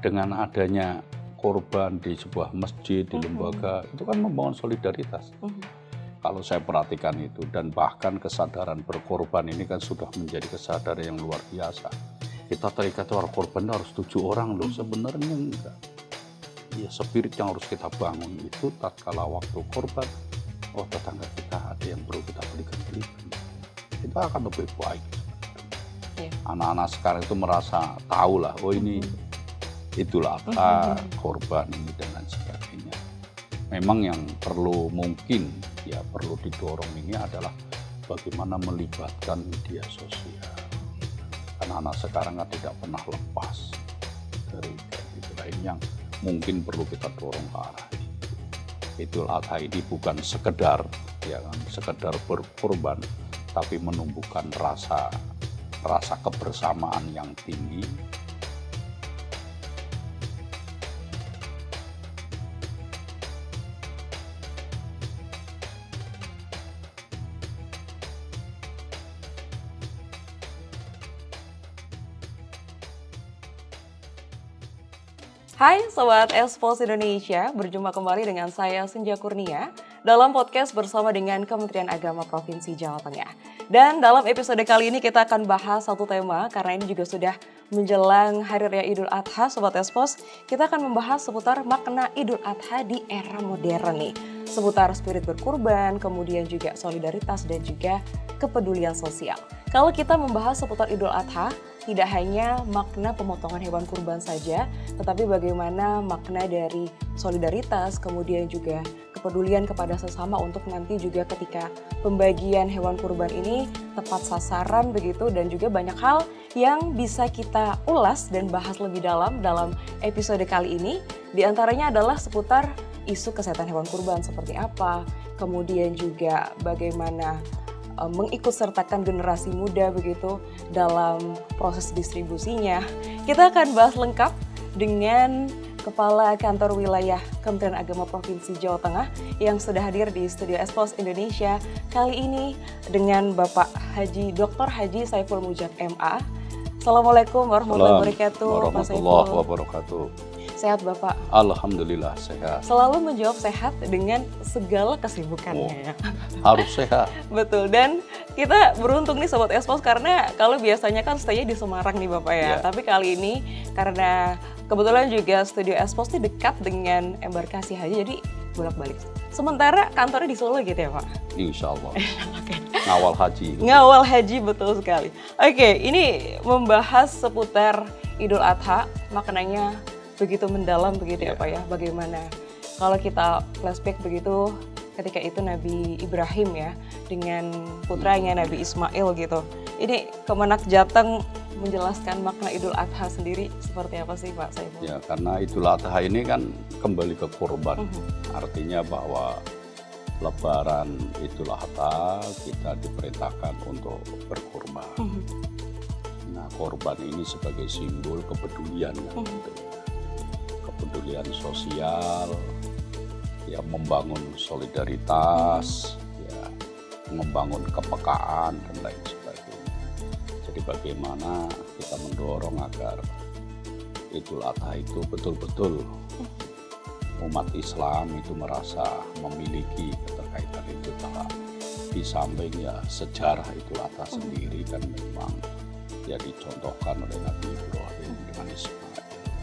dengan adanya korban di sebuah masjid, di lembaga, itu kan membangun solidaritas. Kalau saya perhatikan itu, dan bahkan kesadaran berkorban ini kan sudah menjadi kesadaran yang luar biasa. Kita terikat orang korban harus 7 orang loh, sebenarnya enggak. Ya, spirit yang harus kita bangun itu tatkala waktu korban, oh tetangga kita ada yang perlu kita belikan, kita akan lebih baik. Anak-anak sekarang itu merasa tahu lah, oh ini Idul Adha, korban ini dan lain sebagainya. Memang yang perlu mungkin ya perlu didorong ini adalah bagaimana melibatkan media sosial. Karena anak sekarang kan tidak pernah lepas dari itu lain yang mungkin perlu kita dorong ke arah itu. Idul Adha ini bukan sekedar ya kan, sekedar berkorban, tapi menumbuhkan rasa kebersamaan yang tinggi. Hai Sobat Expos Indonesia, berjumpa kembali dengan saya Senja Kurnia dalam podcast bersama dengan Kementerian Agama Provinsi Jawa Tengah. Dan dalam episode kali ini kita akan bahas satu tema karena ini juga sudah menjelang Hari Raya Idul Adha Sobat Expos. Kita akan membahas seputar makna Idul Adha di era modern nih. Seputar spirit berkurban, kemudian juga solidaritas dan juga kepedulian sosial. Kalau kita membahas seputar Idul Adha, tidak hanya makna pemotongan hewan kurban saja, tetapi bagaimana makna dari solidaritas, kemudian juga kepedulian kepada sesama untuk nanti juga ketika pembagian hewan kurban ini tepat sasaran begitu, dan juga banyak hal yang bisa kita ulas dan bahas lebih dalam episode kali ini. Di antaranya adalah seputar isu kesehatan hewan kurban seperti apa, kemudian juga bagaimana mengikutsertakan generasi muda begitu dalam proses distribusinya. Kita akan bahas lengkap dengan Kepala Kantor Wilayah Kementerian Agama Provinsi Jawa Tengah yang sudah hadir di Studio Expos Indonesia kali ini dengan Bapak Haji Dr. Haji Saiful Mujad MA. Assalamualaikum warahmatullahi wabarakatuh. Warahmatullahi wabarakatuh. Sehat Bapak? Alhamdulillah sehat. Selalu menjawab sehat dengan segala kesibukannya. Harus sehat. Betul, dan kita beruntung nih Sobat Expos karena kalau biasanya kan stay di Semarang nih Bapak ya. Tapi kali ini karena kebetulan juga Studio Expos ini dekat dengan embarkasi haji, jadi bolak-balik. Sementara kantornya di Solo gitu ya Pak? Insya Allah. Okay. Ngawal haji. Ngawal haji, betul sekali. Oke, ini membahas seputar Idul Adha, maknanya begitu mendalam begitu ya Pak ya. Bagaimana kalau kita flashback begitu ketika itu Nabi Ibrahim ya dengan putranya Nabi Ismail gitu. Ini Kemenak Jateng menjelaskan makna Idul Adha sendiri seperti apa sih Pak Saiful? Ya, karena Idul Adha ini kan kembali ke kurban. Artinya bahwa Lebaran Idul Adha kita diperintahkan untuk berkurban. Nah, korban ini sebagai simbol kepedulian gitu. Kepedulian sosial, ya membangun solidaritas, ya membangun kepekaan dan lain sebagainya. Jadi bagaimana kita mendorong agar Idul Adha itu betul-betul umat Islam itu merasa memiliki keterkaitan itu. Di samping ya sejarah Idul Adha sendiri kan memang ya dicontohkan oleh Nabi Ibrahim dengan Ismail.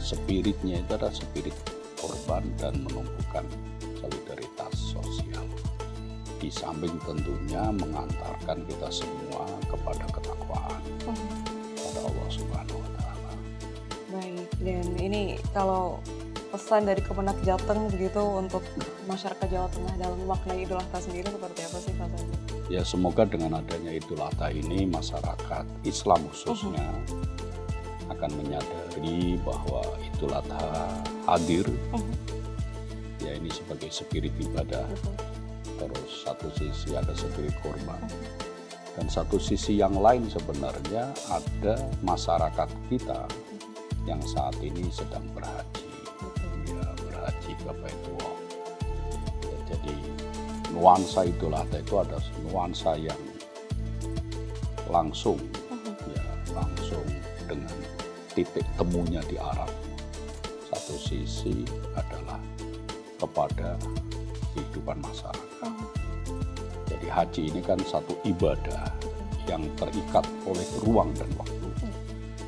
Spiritnya itu adalah spirit korban dan menumbuhkan solidaritas sosial. Di samping tentunya mengantarkan kita semua kepada ketakwaan pada Allah Subhanahu wa Ta'ala. Baik, dan ini kalau pesan dari Kemenak Jateng begitu untuk masyarakat Jawa Tengah dalam makna Idul Adha sendiri seperti apa sih Pak Saiful? Ya, semoga dengan adanya Idul Adha ini masyarakat Islam khususnya akan menyadari bahwa Idul Adha hadir, ya ini sebagai spirit ibadah. Terus satu sisi ada spirit korban, dan satu sisi yang lain sebenarnya ada masyarakat kita yang saat ini sedang berhaji, ya berhaji ke Baitullah. Ya, jadi nuansa Idul Adha itu ada nuansa yang langsung, ya langsung dengan titik temunya di Arab. satu sisi adalah kepada kehidupan masyarakat. Jadi haji ini kan satu ibadah yang terikat oleh ruang dan waktu.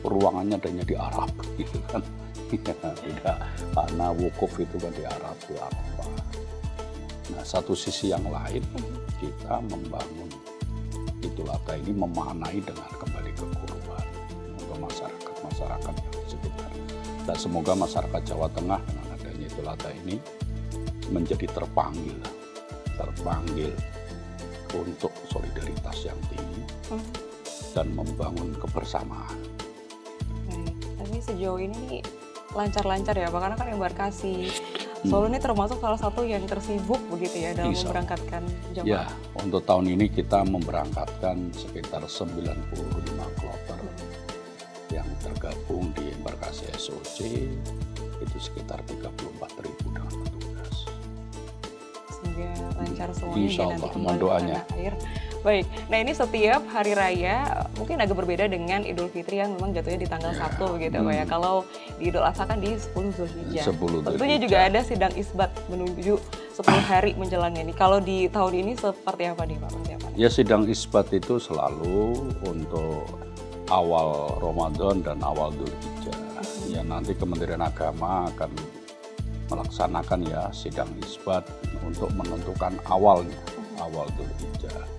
Ruangannya adanya di Arab, gitu kan. Tidak, karena wukuf itu kan di Arab, di Arafah. Nah, satu sisi yang lain kita membangun Idul Adha ini memaknai dengan kembali ke kurban untuk masyarakat yang di sekitar. Dan semoga masyarakat Jawa Tengah dengan adanya Idul Adha ini menjadi terpanggil untuk solidaritas yang tinggi dan membangun kebersamaan. Baik, tapi sejauh ini lancar-lancar ya Pak, karena kan embarkasi Solo ini termasuk salah satu yang tersibuk begitu ya dalam memberangkatkan jemaah. Ya, untuk tahun ini kita memberangkatkan sekitar 95 kloter yang tergabung di embarkasi SOC, itu sekitar 34.000 dengan petugas. Semoga lancar semuanya Insya ya nanti Allah, kembali mohon ke doanya. tanah air. Baik, nah ini setiap hari raya mungkin agak berbeda dengan Idul Fitri yang memang jatuhnya di tanggal 1 begitu Pak ya. Kalau di Idul Adha kan di 10 Zulhijjah. 10 Tentunya juga ada sidang isbat menuju 10 hari menjelang ini. Kalau di tahun ini seperti apa nih Pak persiapannya? Ya, sidang isbat itu selalu untuk awal Ramadan dan awal Dzulhijjah. Ya, nanti Kementerian Agama akan melaksanakan ya sidang isbat untuk menentukan awal Dzulhijjah.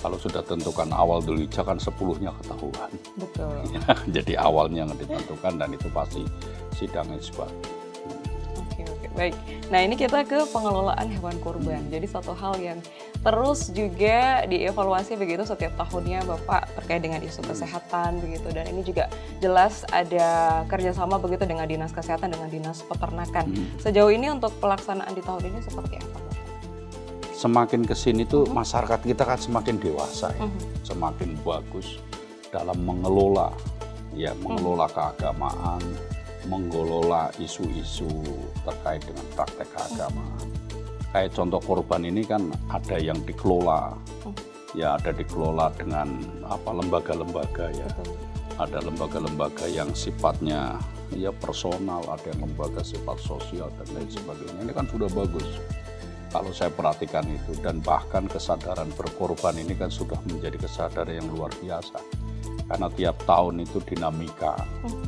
Kalau sudah tentukan awal Dzulhijjah kan 10-nya ketahuan. Betul. Ya, jadi awalnya yang ditentukan dan itu pasti sidang isbat. Oke, baik. Nah ini kita ke pengelolaan hewan kurban. Jadi satu hal yang terus juga dievaluasi begitu setiap tahunnya Bapak terkait dengan isu kesehatan begitu. Dan ini juga jelas ada kerjasama begitu dengan Dinas Kesehatan, dengan Dinas Peternakan. Sejauh ini untuk pelaksanaan di tahun ini seperti apa Bapak? Semakin kesini tuh masyarakat kita kan semakin dewasa ya, semakin bagus dalam mengelola keagamaan, mengelola isu-isu terkait dengan praktek keagamaan. Kayak contoh korban ini kan ada yang dikelola, ya ada dikelola dengan lembaga-lembaga ya. Ada lembaga-lembaga yang sifatnya ya personal, ada yang lembaga sifat sosial dan lain sebagainya. Ini kan sudah bagus. Kalau saya perhatikan itu, dan bahkan kesadaran berkorban ini kan sudah menjadi kesadaran yang luar biasa. Karena tiap tahun itu dinamika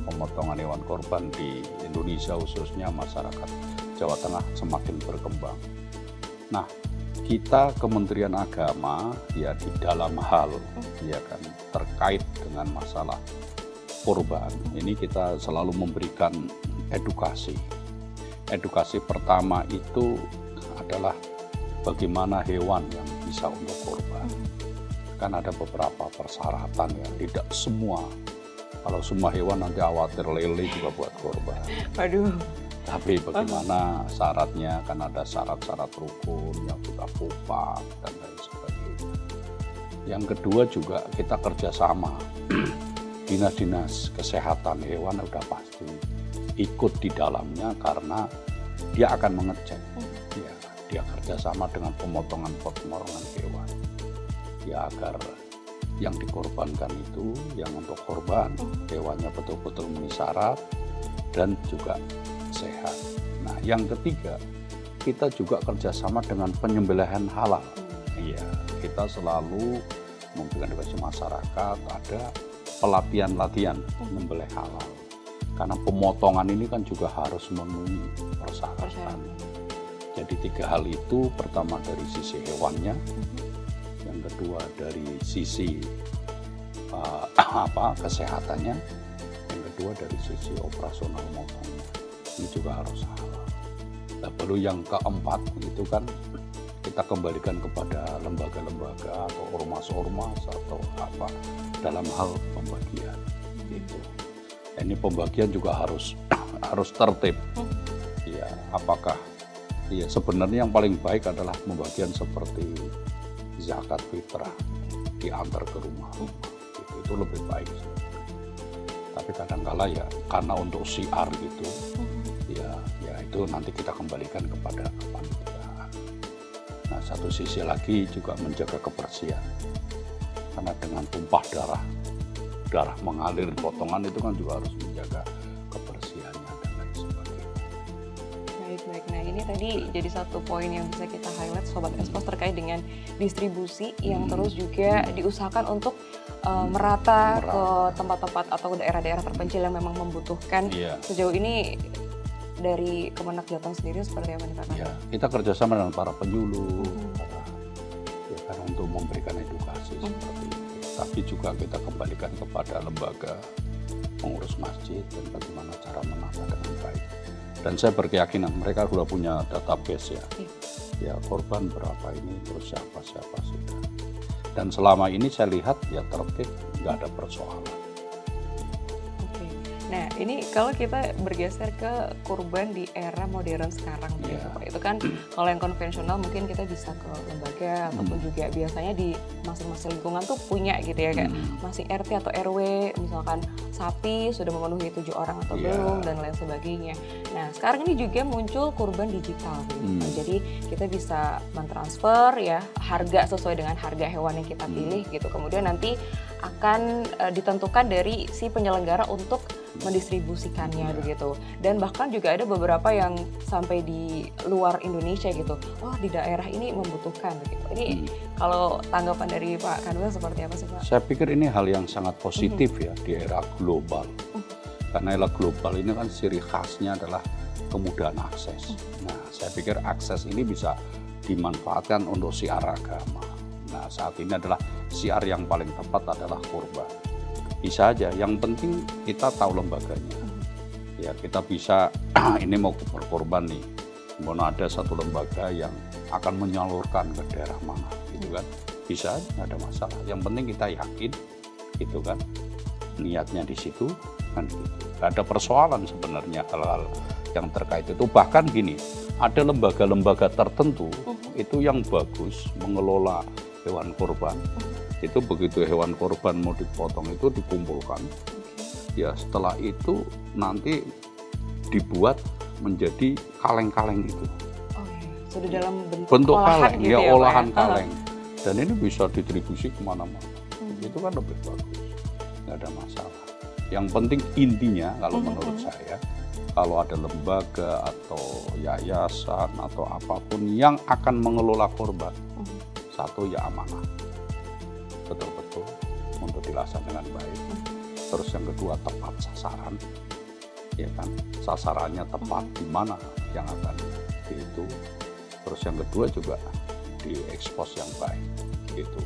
pemotongan hewan korban di Indonesia khususnya masyarakat Jawa Tengah semakin berkembang. Nah, kita Kementerian Agama ya di dalam hal ya kan terkait dengan masalah korban ini kita selalu memberikan edukasi. Edukasi pertama itu adalah bagaimana hewan yang bisa untuk korban. Kan ada beberapa persyaratan ya, tidak semua. Kalau semua hewan nanti khawatir lele juga buat korban. Waduh. Tapi bagaimana syaratnya, kan ada syarat-syarat rukun yang sudah pupa dan lain sebagainya. Yang kedua juga kita kerjasama. Dinas-dinas kesehatan hewan sudah pasti ikut di dalamnya karena dia akan mengecek. Ya, dia kerjasama dengan pemotongan hewan ya agar yang dikorbankan itu yang untuk korban hewannya betul-betul memenuhi syarat dan juga sehat. Nah, yang ketiga kita juga kerjasama dengan penyembelihan halal. Iya, kita selalu memberikan edukasi masyarakat ada pelatihan-latihan menyembelih halal karena pemotongan ini kan juga harus memenuhi persyaratan. Jadi 3 hal itu, pertama dari sisi hewannya, yang kedua dari sisi kesehatannya, yang kedua dari sisi operasional motongnya. Ini juga harus halal. Nah, baru yang keempat itu kan kita kembalikan kepada lembaga-lembaga atau ormas-ormas atau apa dalam hal pembagian gitu. Ini pembagian juga harus tertib. Ya, apakah ya sebenarnya yang paling baik adalah pembagian seperti zakat fitrah diantar ke rumah. Itu lebih baik. Tapi kadang-kala ya karena untuk syiar gitu, ya itu nanti kita kembalikan kepada kepanitiaan. Nah, satu sisi lagi juga menjaga kebersihan. Karena dengan tumpah darah mengalir potongan itu kan juga harus menjaga kebersihannya dan lain sebagainya. ini tadi jadi satu poin yang bisa kita highlight Sobat Expos terkait dengan distribusi yang terus juga diusahakan untuk merata ke tempat-tempat atau daerah-daerah terpencil yang memang membutuhkan. Sejauh ini dari Kemenak Jateng sendiri seperti apa nih Pak? Ya, kita kerjasama dengan para penyuluh, karena untuk memberikan edukasi seperti itu. Tapi juga kita kembalikan kepada lembaga pengurus masjid dan bagaimana cara menata dengan baik. Dan saya berkeyakinan mereka sudah punya database ya. Ya korban berapa ini, terus siapa sudah. Dan selama ini saya lihat ya tertib, nggak ada persoalan. Nah ini kalau kita bergeser ke kurban di era modern sekarang, itu kan kalau yang konvensional mungkin kita bisa ke lembaga ataupun juga biasanya di masing-masing lingkungan tuh punya gitu ya, kayak masing RT atau RW misalkan sapi sudah memenuhi 7 orang atau belum dan lain sebagainya. Nah sekarang ini juga muncul kurban digital gitu. Jadi kita bisa mentransfer ya harga sesuai dengan harga hewan yang kita pilih gitu, kemudian nanti akan ditentukan dari si penyelenggara untuk mendistribusikannya begitu. Dan bahkan juga ada beberapa yang sampai di luar Indonesia gitu. Oh di daerah ini membutuhkan begitu. Ini kalau tanggapan dari Pak Kanwil seperti apa sih Pak? Saya pikir ini hal yang sangat positif ya di era global. Karena era global ini kan ciri khasnya adalah kemudahan akses. Nah saya pikir akses ini bisa dimanfaatkan untuk siar agama. Nah saat ini adalah siar yang paling tepat adalah kurban. Bisa aja, yang penting kita tahu lembaganya. Ya kita bisa, ini mau berkorban nih, mau ada satu lembaga yang akan menyalurkan ke daerah mana, gitu kan? Bisa aja, nggak ada masalah. Yang penting kita yakin, gitu kan? Niatnya di situ, kan gitu. Nggak ada persoalan sebenarnya hal-hal yang terkait itu. Bahkan gini, ada lembaga-lembaga tertentu itu yang bagus mengelola hewan kurban. Itu begitu hewan korban mau dipotong itu dikumpulkan, ya setelah itu nanti dibuat menjadi kaleng-kaleng itu. Sudah dalam bentuk olahan kaleng, gitu ya olahan Pak, kaleng. Dan ini bisa distribusi kemana-mana. Itu kan lebih bagus, nggak ada masalah. Yang penting intinya kalau menurut saya, kalau ada lembaga atau yayasan atau apapun yang akan mengelola korban, satu ya amanah. Betul-betul untuk dilaksanakan dengan baik. Terus yang kedua tepat sasaran, ya kan, sasarannya tepat di mana yang akan itu. Terus yang kedua juga diekspos yang baik, gitu.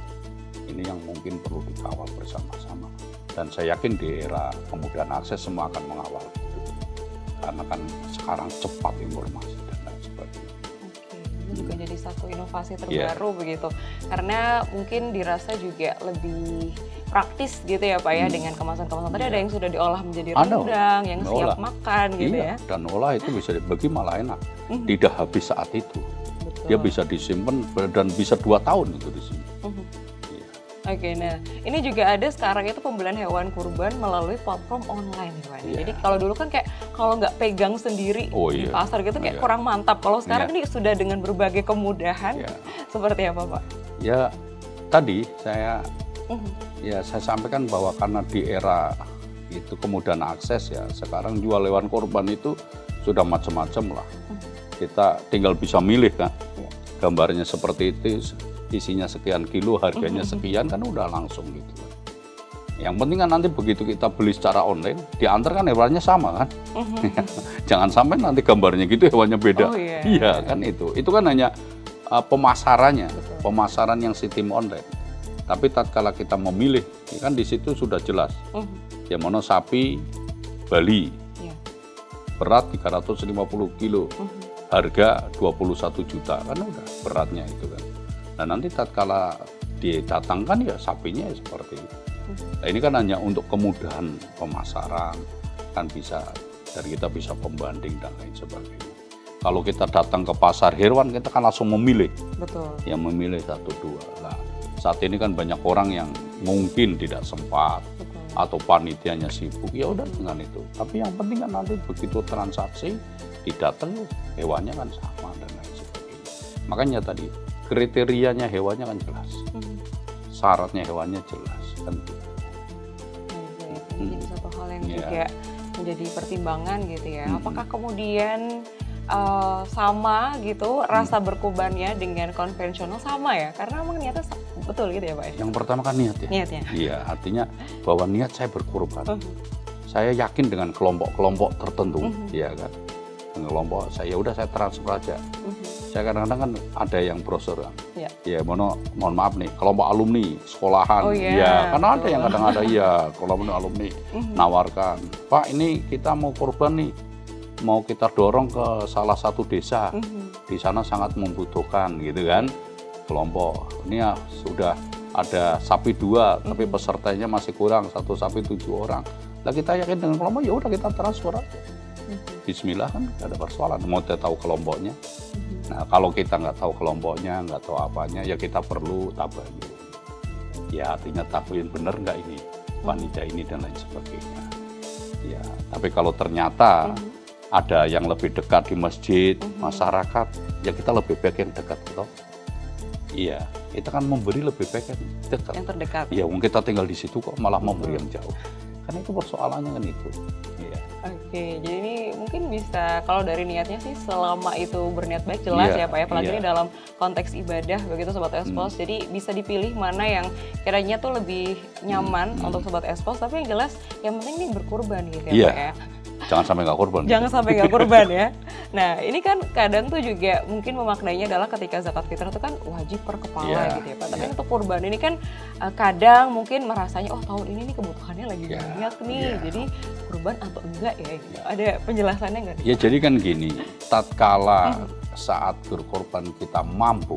Ini yang mungkin perlu dikawal bersama-sama. Dan saya yakin di era kemudahan akses semua akan mengawal itu. Karena kan sekarang cepat informasi dan lain sebagainya. Ini juga jadi satu inovasi terbaru begitu, karena mungkin dirasa juga lebih praktis gitu ya Pak ya, dengan kemasan-kemasan tadi ada yang sudah diolah menjadi rendang yang siap makan gitu ya. Dan olah itu bisa dibagi malah enak, tidak habis saat itu. Dia bisa disimpan dan bisa 2 tahun itu disimpan. Oke, nah ini juga ada sekarang itu pembelian hewan kurban melalui platform online Pak. Jadi kalau dulu kan kayak kalau nggak pegang sendiri di pasar gitu kayak kurang mantap. Kalau sekarang ini sudah dengan berbagai kemudahan, seperti apa Pak? Ya tadi saya sampaikan bahwa karena di era itu kemudahan akses ya, sekarang jual hewan kurban itu sudah macam-macam lah. Kita tinggal bisa milih kan, gambarnya seperti itu. Isinya sekian kilo, harganya sekian, kan udah langsung gitu kan. Yang penting kan nanti begitu kita beli secara online, diantar kan hewannya sama kan. Jangan sampai nanti gambarnya gitu hewannya beda. Iya kan itu kan hanya pemasarannya, pemasaran yang sistem online. Tapi tatkala kita memilih, kan di situ sudah jelas. Yang mana sapi Bali, berat 350 kilo, harga 21 juta, kan udah beratnya itu kan. Nah nanti tatkala didatangkan ya sapinya ya seperti itu. Nah ini kan hanya untuk kemudahan pemasaran, kan bisa, dan kita bisa pembanding dan lain sebagainya. Kalau kita datang ke pasar hewan, kita kan langsung memilih. Betul. Yang memilih 1-2. Nah saat ini kan banyak orang yang mungkin tidak sempat, atau panitianya sibuk, ya udah dengan itu. Tapi yang penting kan nanti begitu transaksi, didatang hewannya kan sama dan lain sebagainya. Makanya tadi, kriterianya hewannya kan jelas, syaratnya hewannya jelas kan. Jadi satu hal yang juga menjadi pertimbangan gitu ya. Apakah kemudian sama gitu rasa berkurbannya dengan konvensional sama ya? Karena emang niatnya betul gitu ya Pak ya? Yang pertama kan niat ya. Niatnya. Iya, artinya bahwa niat saya berkorban. Saya yakin dengan kelompok-kelompok tertentu, ya kan. Dengan kelompok saya udah saya transfer aja. Saya kadang-kadang kan ada yang brosur kan. Ya mohon maaf nih, kelompok alumni sekolahan. Ya, karena ada yang kadang ada ya kelompok alumni nawarkan, Pak ini kita mau korban nih. Mau kita dorong ke salah satu desa, di sana sangat membutuhkan gitu kan, kelompok ini ya sudah ada sapi 2, tapi pesertanya masih kurang 1 sapi 7 orang. Nah kita yakin dengan kelompok ya udah kita transfer aja. Bismillah kan gak ada persoalan, mau kita tahu kelompoknya. Nah kalau kita nggak tahu kelompoknya, nggak tahu apanya, ya kita perlu tabayun. Ya artinya tabayun bener nggak ini wanita ini dan lain sebagainya. Ya tapi kalau ternyata ada yang lebih dekat di masjid, masyarakat, ya kita lebih baik yang dekat gitu. Iya, kita kan memberi lebih baik yang dekat. Yang terdekat. Iya, mungkin kita tinggal di situ kok malah memberi yang jauh. Kan itu persoalannya kan itu. Iya. Oke, jadi ini mungkin bisa kalau dari niatnya sih selama itu berniat baik jelas ya Pak ya, apalagi ini dalam konteks ibadah begitu Sobat Espos. Jadi bisa dipilih mana yang kiranya tuh lebih nyaman untuk Sobat Espos, tapi yang jelas yang penting ini berkurban gitu ya Pak ya. Jangan sampai nggak korban. Jangan sampai nggak korban ya. Nah ini kan kadang tuh juga mungkin memaknainya adalah ketika zakat fitrah itu kan wajib per kepala gitu ya Pak. Tapi untuk kurban ini kan kadang mungkin merasanya oh tahun ini nih kebutuhannya lagi banyak nih. Jadi kurban atau enggak ya gitu. Ada penjelasannya nggak? Ya jadi kan gini, tatkala saat berkorban kita mampu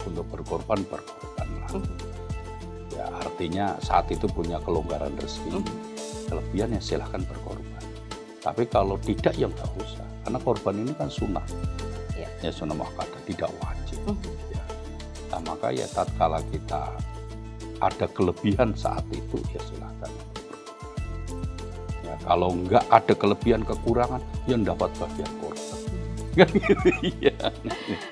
untuk berkorban, berkorbanlah. Ya artinya saat itu punya kelonggaran rezeki, kelebihan ya silahkan berkorban. Tapi kalau tidak ya nggak usah, karena korban ini kan sunnah, ya sunnah muakkadah, tidak wajib. Ya. Nah maka ya tatkala kita ada kelebihan saat itu ya silahkan. Ya kalau nggak ada kelebihan kekurangan, ya dapat bagian korban. Kan gitu ya.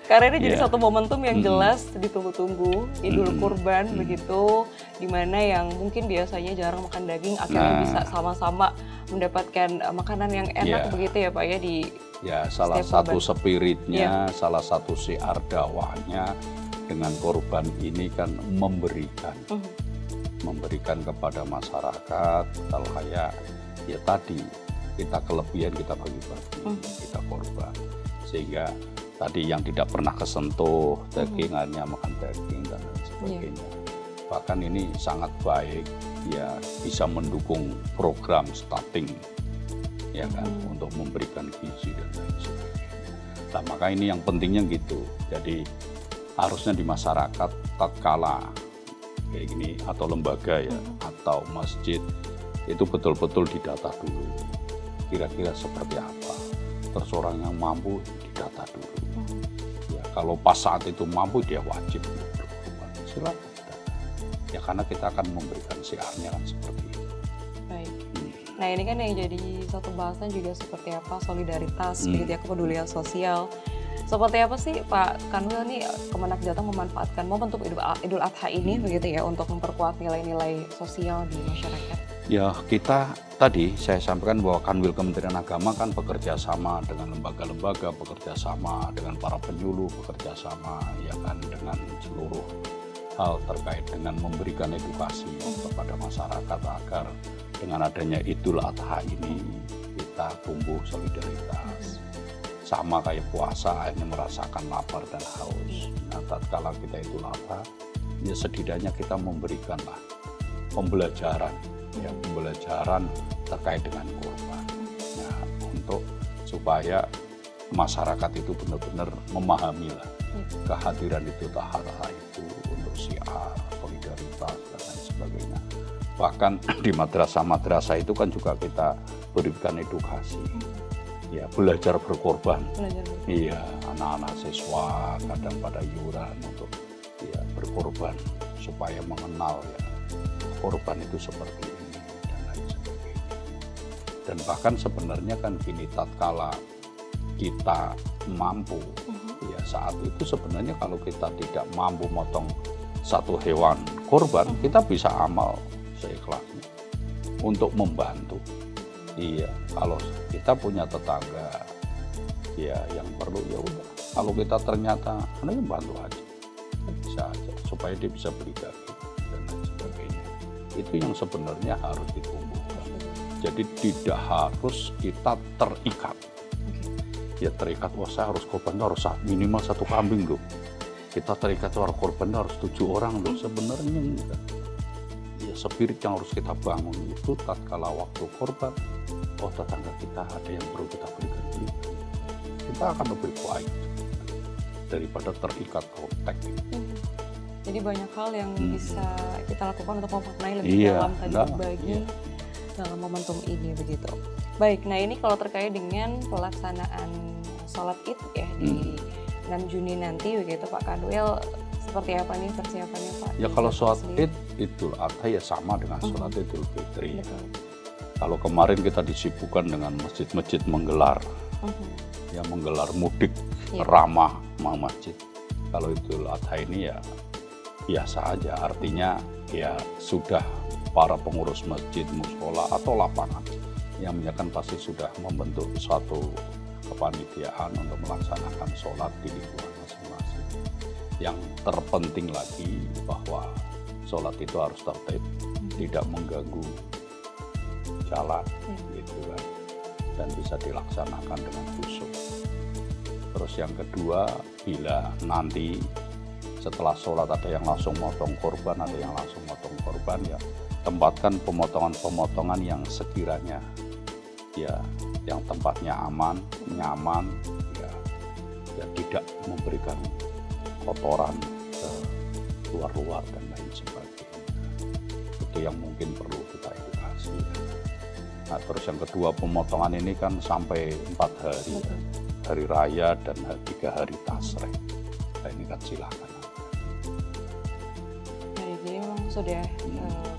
Karena ini jadi satu momentum yang jelas ditunggu-tunggu, Idul Kurban begitu, dimana yang mungkin biasanya jarang makan daging akhirnya bisa sama-sama mendapatkan makanan yang enak begitu ya Pak ya di salah satu spiritnya, salah satu syiar dakwahnya dengan korban ini kan memberikan kepada masyarakat. Kalau kayak ya tadi kita kelebihan kita bagi-bagi, kita korban. Sehingga tadi yang tidak pernah kesentuh dagingannya makan daging dan lain sebagainya. Bahkan ini sangat baik ya bisa mendukung program stunting ya kan untuk memberikan gizi dan lain sebagainya. Nah maka ini yang pentingnya gitu. Jadi harusnya di masyarakat tatkala kayak gini atau lembaga ya atau masjid itu betul-betul didata dulu. Kira-kira seperti apa? Terus orang yang mampu didata dulu. Ya, kalau pas saat itu mampu dia wajib berkorban. Silakan didata. Ya karena kita akan memberikan syiarnya kan seperti itu. Baik. Nah ini kan yang jadi satu bahasan juga seperti apa solidaritas, begitu ya, kepedulian sosial. Seperti apa sih Pak Kanwil nih Kemenak Jateng memanfaatkan momentum Idul Adha ini begitu ya untuk memperkuat nilai-nilai sosial di masyarakat? Ya kita tadi saya sampaikan bahwa Kanwil Kementerian Agama kan bekerja sama dengan lembaga-lembaga, bekerja sama dengan para penyuluh, bekerja sama ya kan dengan seluruh hal terkait dengan memberikan edukasi kepada masyarakat agar dengan adanya Idul Adha ini kita tumbuh solidaritas. Sama kayak puasa ini merasakan lapar dan haus. Nah tatkala kita Idul Adha ya setidaknya kita memberikanlah pembelajaran terkait dengan korban. Nah, untuk supaya masyarakat itu benar-benar memahami lah kehadiran Idul Adha itu untuk syiar, solidaritas dan lain sebagainya. Bahkan di madrasah-madrasah itu kan juga kita berikan edukasi. Ya, belajar berkorban. Iya, anak-anak siswa kadang pada iuran untuk ya berkorban supaya mengenal ya korban itu seperti ini dan lain sebagainya. Dan bahkan sebenarnya kan gini, tatkala kita mampu ya saat itu sebenarnya kalau kita tidak mampu motong satu hewan korban, kita bisa amal seikhlasnya untuk membantu. Iya, kalau kita punya tetangga ya yang perlu ya udah. Kalau kita ternyata Anda bantu aja, bisa aja supaya dia bisa beli daging dan lain sebagainya. Itu yang sebenarnya harus ditumbuhkan. Jadi tidak harus kita terikat. Ya terikat, wah saya harus korban harus minimal 1 kambing loh. Kita terikat orang korban harus 7 orang loh. Sebenarnya enggak. Ya spirit yang harus kita bangun itu tatkala waktu korban, oh tetangga kita ada yang perlu kita berikan, kita akan lebih baik daripada terikat kontak. Jadi banyak hal yang bisa kita lakukan untuk memaknai lebih dalam tadi berbagi dalam momentum ini begitu. Baik, nah ini kalau terkait dengan pelaksanaan sholat Id ya di 6 Juni nanti begitu Pak Kanwil, seperti apa nih persiapannya Pak? Ya kalau sholat Id, Idul Adha ya sama dengan sholat Idul Fitri. Kalau kemarin kita disibukkan dengan masjid-masjid menggelar, ya menggelar mudik ramah masjid. Kalau Idul Adha ini ya biasa aja, artinya ya sudah para pengurus masjid, mushola atau lapangan yang menyaksikan pasti sudah membentuk suatu kepanitiaan untuk melaksanakan sholat di lingkungan masing-masing. Yang terpenting lagi bahwa sholat itu harus tertib, tidak mengganggu jalan, gitu kan, dan bisa dilaksanakan dengan khusyuk. Terus yang kedua, bila nanti setelah sholat ada yang langsung motong korban, ada yang langsung motong korban, ya tempatkan pemotongan-pemotongan yang sekiranya ya yang tempatnya aman, nyaman, ya tidak memberikan kotoran ke luar-luar dan lain sebagainya. Itu yang mungkin perlu kita edukasi. Nah, terus yang kedua, pemotongan ini kan sampai 4 hari, hari raya dan 3 hari tasrek. Nah, ini kan silakan. Jadi memang sudah,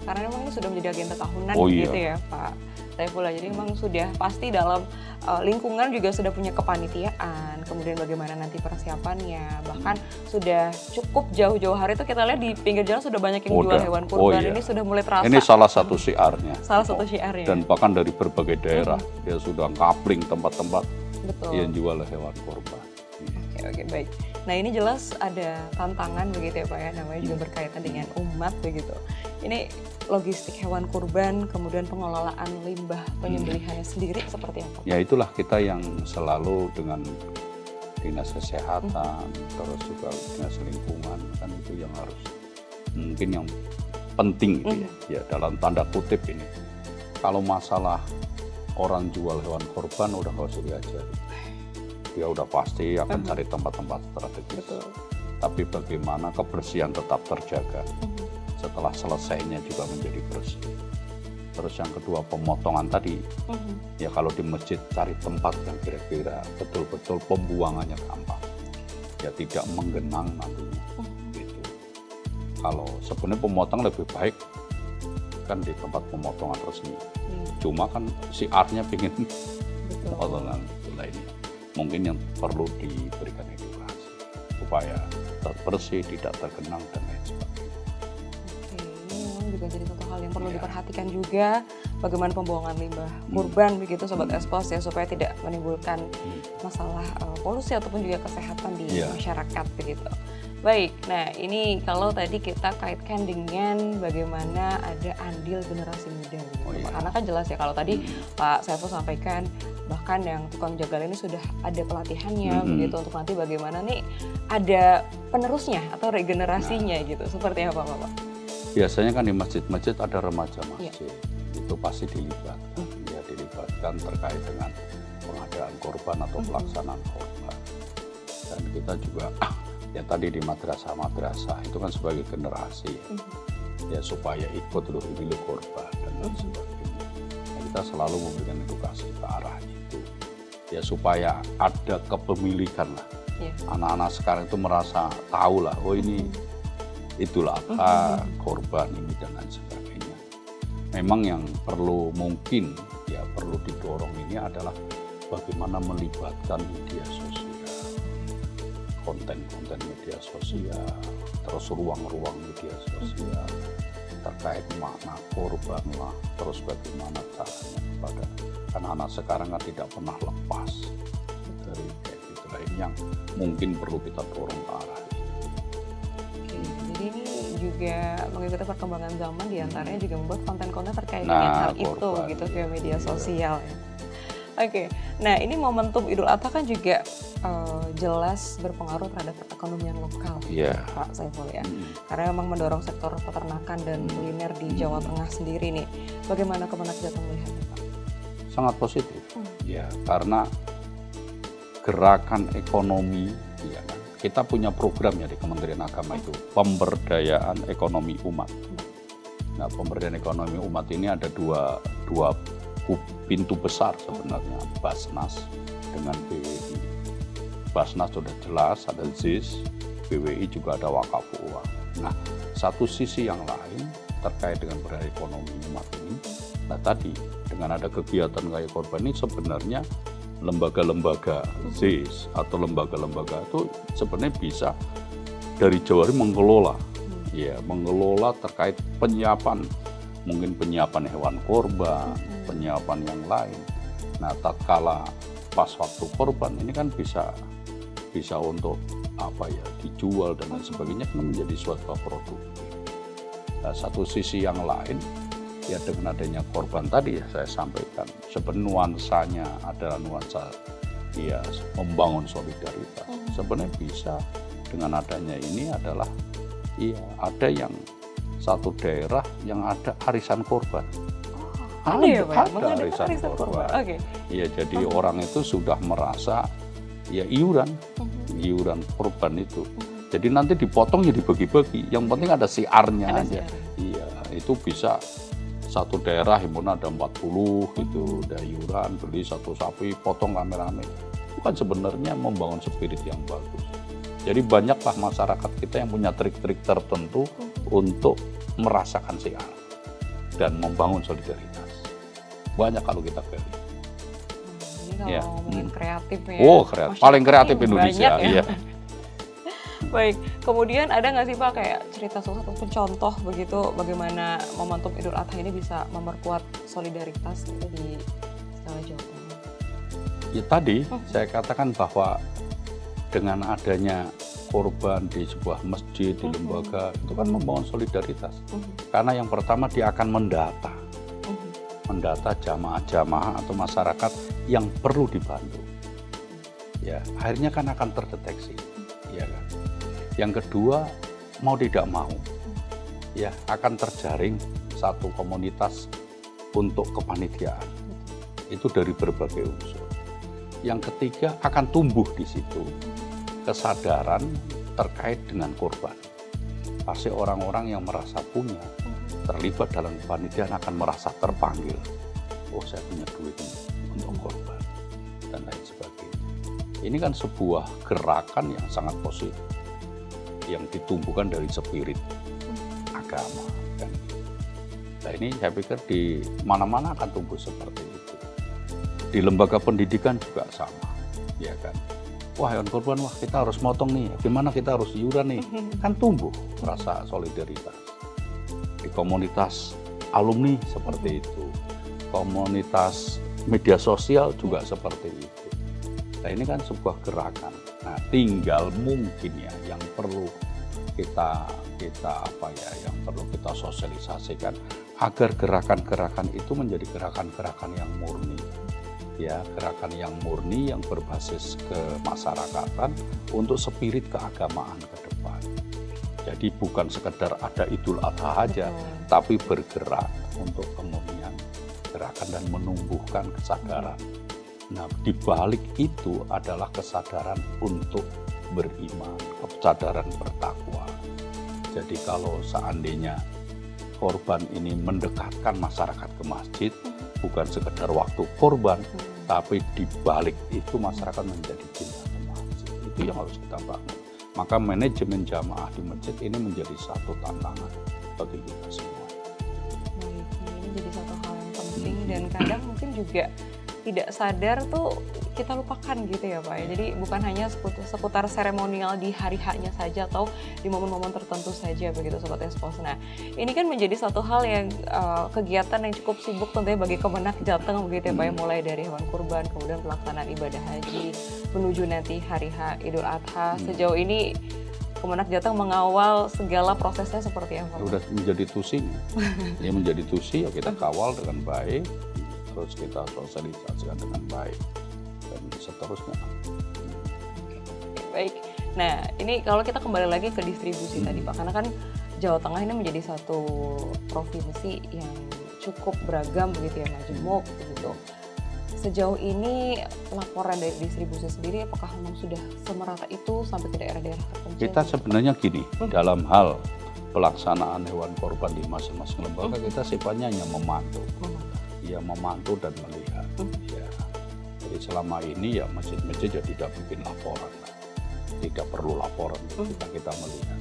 karena memang ini sudah menjadi agenda tahunan gitu ya Pak Saifullah. Jadi memang sudah pasti dalam lingkungan juga sudah punya kepanitiaan, kemudian bagaimana nanti persiapannya, bahkan sudah cukup jauh-jauh hari itu kita lihat di pinggir jalan sudah banyak yang jual hewan kurban. Ini sudah mulai terasa. Ini salah satu syiarnya. Salah satu syiarnya. Dan bahkan dari berbagai daerah dia sudah ngapling tempat-tempat yang jual hewan kurban. Oke, baik. Nah ini jelas ada tantangan begitu ya Pak ya, namanya juga berkaitan dengan umat begitu. Ini logistik hewan kurban, kemudian pengelolaan limbah penyembelihannya sendiri seperti apa? Ya itulah kita yang selalu dengan dinas kesehatan, terus juga dinas lingkungan, kan itu yang harus mungkin yang penting gitu ya dalam tanda kutip ini. Kalau masalah orang jual hewan kurban udah nggak usah diajari. Dia udah pasti akan cari tempat-tempat strategis. Tapi bagaimana kebersihan tetap terjaga, setelah selesainya juga menjadi bersih. Terus yang kedua, pemotongan tadi, ya kalau di masjid cari tempat yang kira-kira betul-betul pembuangannya gampang, ya tidak menggenang nantinya. Gitu. Kalau sebenarnya pemotong lebih baik kan di tempat pemotongan resmi. Cuma kan siarnya pengen pemotongan lainnya. Mungkin yang perlu diberikan edukasi supaya tetap bersih, tidak tergenang dan lain sebagainya. Oke, ini memang juga jadi satu hal yang perlu diperhatikan juga, bagaimana pembuangan limbah kurban begitu Sobat Expos ya, supaya tidak menimbulkan masalah polusi ataupun juga kesehatan di masyarakat begitu. Baik, nah ini kalau tadi kita kaitkan dengan bagaimana ada andil generasi muda gitu. Karena kan jelas ya kalau tadi Pak Saiful sampaikan bahkan yang tukang jagal ini sudah ada pelatihannya begitu untuk nanti bagaimana nih ada penerusnya atau regenerasinya gitu. Seperti apa Pak? Biasanya kan di masjid-masjid ada remaja masjid. Itu pasti dilibatkan. Ya dilibatkan terkait dengan pengadaan korban atau pelaksanaan korban. Dan kita juga ya tadi di madrasah-madrasah itu kan sebagai generasi ya supaya ikut loh ini korban dan lain sebagainya. Nah, kita selalu memberikan edukasi ke arah itu ya supaya ada kepemilikan lah. Anak-anak sekarang itu merasa tahu lah, oh ini itulah apa korban ini dan lain sebagainya. Memang yang perlu mungkin ya perlu didorong ini adalah bagaimana melibatkan media sosial, konten-konten media sosial, terus ruang-ruang media sosial terkait makna korban lah, terus bagaimana caranya kepada anak-anak sekarang kan tidak pernah lepas dari lain yang mungkin perlu kita dorong ke arah itu. Oke, jadi ini juga mengikuti perkembangan zaman, diantaranya juga membuat konten-konten terkait dengan hal itu gitu via media sosial ya. Oke, nah ini momentum Idul Adha kan juga jelas berpengaruh terhadap perekonomian lokal, Pak Saiful ya. Karena memang mendorong sektor peternakan dan kuliner di Jawa Tengah sendiri nih. Bagaimana Kemenak Jateng melihatnya, Pak? Sangat positif, ya, karena gerakan ekonomi, ya kan. Kita punya programnya di Kementerian Agama itu, pemberdayaan ekonomi umat. Nah, pemberdayaan ekonomi umat ini ada dua pintu besar sebenarnya, Basnas dengan BWI. Basnas sudah jelas, ada ZIS, BWI juga ada wakaf uang. Nah, satu sisi yang lain terkait dengan pemberdayaan ekonomi umat ini, nah tadi dengan ada kegiatan kayak korban ini sebenarnya lembaga-lembaga ZIS atau lembaga-lembaga itu sebenarnya bisa dari Jawa Timur mengelola, ya, mengelola terkait penyiapan, mungkin penyiapan hewan korban, penyiapan yang lain. Nah, tatkala pas waktu korban ini kan bisa untuk apa ya, dijual dan lain sebagainya, kan menjadi suatu produk. Nah, satu sisi yang lain, ya dengan adanya korban tadi ya saya sampaikan, sebenarnya nuansanya adalah nuansa ya membangun solidaritas. Sebenarnya bisa dengan adanya ini adalah iya ada yang satu daerah yang ada arisan korban. Ada ya, Pak? Ada arisan korban. Oke. Iya, jadi orang itu sudah merasa ya iuran korban itu. Jadi nanti dipotong ya dibagi-bagi. Yang penting ada siarnya aja. Iya, itu bisa satu daerah himpunan ada 40 gitu, ada iuran, beli satu sapi, potong rame-rame. Itu kan sebenarnya membangun spirit yang bagus. Jadi banyaklah masyarakat kita yang punya trik-trik tertentu untuk merasakan siar dan membangun solidaritas. Banyak kalau kita pilih. Ini kalau ngomongin kreatif ya. Oh, kreatif. Paling kreatif Indonesia. Ya. Baik, kemudian ada nggak sih Pak kayak cerita satu contoh begitu bagaimana momentum Idul Adha ini bisa memperkuat solidaritas gitu di Jawa Tengah? Ya tadi saya katakan bahwa dengan adanya korban di sebuah masjid, di lembaga, itu kan membangun solidaritas. Karena yang pertama dia akan mendata jamaah-jamaah atau masyarakat yang perlu dibantu. Ya, akhirnya kan akan terdeteksi. Ya kan? Yang kedua, mau tidak mau, ya akan terjaring satu komunitas untuk kepanitiaan. Itu dari berbagai unsur. Yang ketiga, akan tumbuh di situ kesadaran terkait dengan korban. Pasti orang-orang yang merasa punya, terlibat dalam kepanitiaan akan merasa terpanggil. Oh, saya punya duit untuk korban, dan lain sebagainya. Ini kan sebuah gerakan yang sangat positif, yang ditumbuhkan dari spirit agama. Kan? Nah ini saya pikir di mana-mana akan tumbuh seperti itu. Di lembaga pendidikan juga sama, ya kan. Wah, hewan korban, wah kita harus motong nih, gimana kita harus iuran nih, kan tumbuh rasa solidaritas. Di komunitas alumni seperti itu, komunitas media sosial juga seperti itu. Nah ini kan sebuah gerakan. Nah tinggal mungkin ya yang perlu kita yang perlu kita sosialisasikan agar gerakan-gerakan itu menjadi gerakan-gerakan yang murni. Ya, gerakan yang murni yang berbasis kemasyarakatan untuk spirit keagamaan ke depan. Jadi bukan sekedar ada Idul Adha aja, tapi bergerak untuk kemudian gerakan dan menumbuhkan kesadaran. Nah, di balik itu adalah kesadaran untuk beriman, kesadaran bertakwa. Jadi kalau seandainya korban ini mendekatkan masyarakat ke masjid, bukan sekedar waktu korban, tapi di balik itu masyarakat menjadi cinta ke masjid. Itu yang harus kita bangun. Maka manajemen jamaah di masjid ini menjadi satu tantangan bagi kita semua. Baik, ini jadi satu hal yang penting dan kadang mungkin juga tidak sadar tuh kita lupakan gitu ya Pak. Jadi bukan hanya seputar seremonial di hari H-nya saja atau di momen-momen tertentu saja begitu Sobat Expose. Nah, ini kan menjadi satu hal yang kegiatan yang cukup sibuk tentunya bagi Kemenak Jateng begitu ya Pak, ya, mulai dari hewan kurban, kemudian pelaksanaan ibadah haji, menuju nanti hari H Idul Adha. Sejauh ini Kemenak Jateng mengawal segala prosesnya seperti apa? Udah menjadi tusinya. Ya menjadi tusi ya kita kawal dengan baik, terus kita sosialisasikan dengan baik dan seterusnya. Baik. Nah, ini kalau kita kembali lagi ke distribusi tadi Pak, karena kan Jawa Tengah ini menjadi satu provinsi yang cukup beragam begitu ya, majemuk begitu. Sejauh ini laporan dari distribusi sendiri apakah memang sudah semerata itu sampai ke daerah-daerah terpencil? Kita sebenarnya gini, dalam hal pelaksanaan hewan korban di masing-masing lembaga kita sifatnya hanya memantau. Ya memantau dan melihat. Ya. Jadi selama ini ya masjid-masjid ya tidak bikin laporan. Tidak perlu laporan, kita melihat.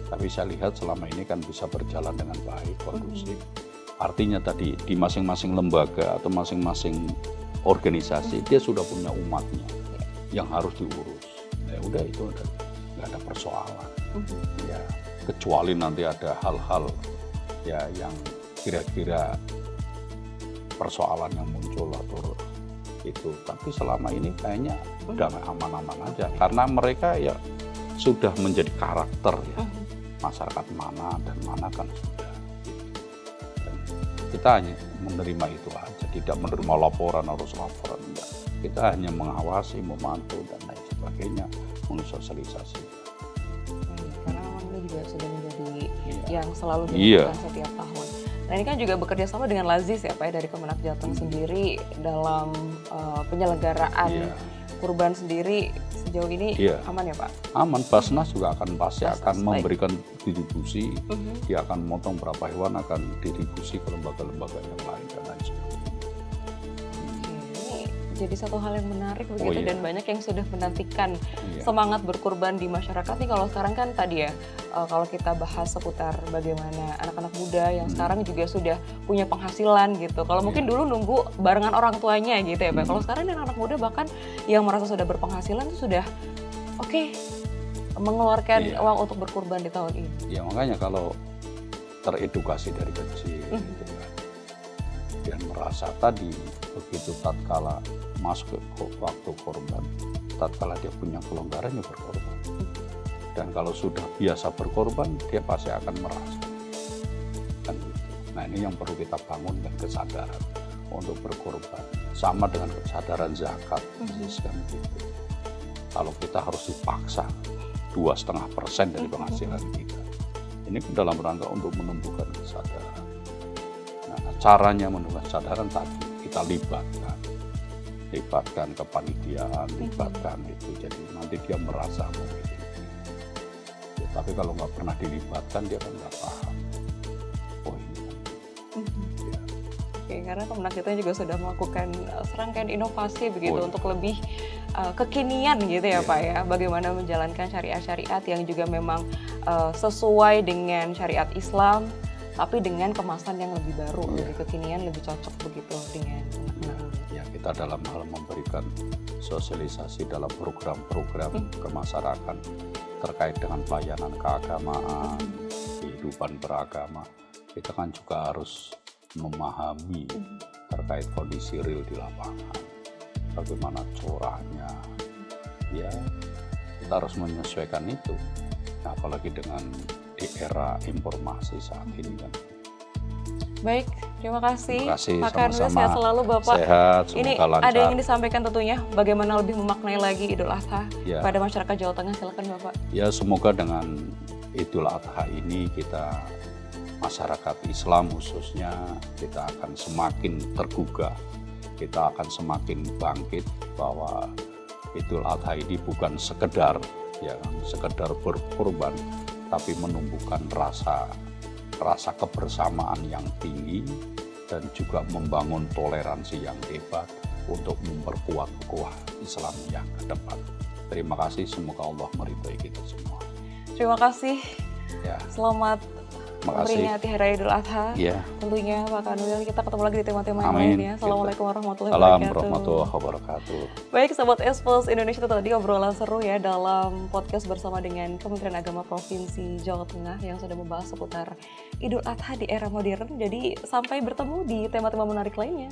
Tapi saya lihat selama ini kan bisa berjalan dengan baik, kondusif. Artinya tadi di masing-masing lembaga atau masing-masing organisasi dia sudah punya umatnya yang harus diurus. Ya udah itu nggak ada persoalan. Ya kecuali nanti ada hal-hal ya yang kira-kira persoalan yang muncul atau itu. Tapi selama ini kayaknya udah aman-aman aja karena mereka ya sudah menjadi karakter ya masyarakat mana dan mana kan sudah. Dan kita hanya menerima itu aja, tidak menerima laporan harus laporan enggak. Kita hanya mengawasi, memantau dan lain sebagainya, mensosialisasi. Karena memang ini juga sudah menjadi yang selalu dilakukan setiap tahun. Nah ini kan juga bekerja sama dengan Lazis ya Pak ya, dari Kemenak Jateng sendiri dalam penyelenggaraan kurban sendiri sejauh ini aman ya Pak? Aman, Basnas juga pasti akan memberikan distribusi, dia akan memotong berapa hewan akan distribusi ke lembaga-lembaga yang lain dan lain sebagainya. Jadi satu hal yang menarik begitu dan banyak yang sudah menantikan semangat berkurban di masyarakat nih. Kalau sekarang kan tadi ya kalau kita bahas seputar bagaimana anak-anak muda yang sekarang juga sudah punya penghasilan gitu. Kalau mungkin dulu nunggu barengan orang tuanya gitu ya Pak. Kalau sekarang anak-anak muda bahkan yang merasa sudah berpenghasilan itu sudah mengeluarkan uang untuk berkurban di tahun ini. Ya makanya kalau teredukasi dari kecil gitu kan. Dan merasa tadi begitu tatkala masuk ke waktu korban, tatkala dia punya kelonggaran ya berkorban. Dan kalau sudah biasa berkorban, dia pasti akan merasa. Kan gitu. Nah ini yang perlu kita bangun dan kesadaran untuk berkorban. Sama dengan kesadaran zakat, kan gitu. Kalau kita harus dipaksa 2,5% dari penghasilan kita, ini dalam rangka untuk menumbuhkan kesadaran. Nah caranya menumbuhkan kesadaran tadi kita libatkan kepanitiaan, libatkan itu, jadi nanti dia merasa memiliki. Ya, tapi kalau nggak pernah dilibatkan dia kan nggak paham. Oh ini. Ya. Oke, karena Kemenak Jateng juga sudah melakukan serangkaian inovasi begitu untuk lebih kekinian gitu ya Pak ya, bagaimana menjalankan syariat-syariat yang juga memang sesuai dengan syariat Islam, tapi dengan kemasan yang lebih baru, lebih kekinian, lebih cocok begitu dengan anak-anak. Ya, kita dalam hal memberikan sosialisasi dalam program-program ke masyarakat terkait dengan pelayanan keagamaan, kehidupan beragama, kita kan juga harus memahami terkait kondisi real di lapangan, bagaimana coraknya, ya kita harus menyesuaikan itu, nah, apalagi dengan di era informasi saat ini kan. Baik, terima kasih Pak Kanwil, sama-sama. sehat selalu Bapak. Sehat, ini lancar. Ada yang ingin disampaikan tentunya, bagaimana lebih memaknai lagi Idul Adha pada masyarakat Jawa Tengah, silakan Bapak. Ya semoga dengan Idul Adha ini kita masyarakat Islam khususnya kita akan semakin tergugah, kita akan semakin bangkit bahwa Idul Adha ini bukan sekedar berkorban, tapi menumbuhkan rasa kebersamaan yang tinggi dan juga membangun toleransi yang hebat untuk memperkuat ukhuwah Islam yang ke depan. Terima kasih, semoga Allah meridhai kita semua. Terima kasih. Selamat kasih. Memperingati Hari Raya Idul Adha. Iya. Tentunya Pak Kanwil, kita ketemu lagi di tema-tema yang Amin. lain ya. Assalamualaikum warahmatullahi Salam wabarakatuh. warahmatullahi wabarakatuh. Baik, Sobat Expos Indonesia, itu tadi obrolan seru ya dalam podcast bersama dengan Kementerian Agama Provinsi Jawa Tengah yang sudah membahas seputar Idul Adha di era modern. Jadi sampai bertemu di tema-tema menarik lainnya.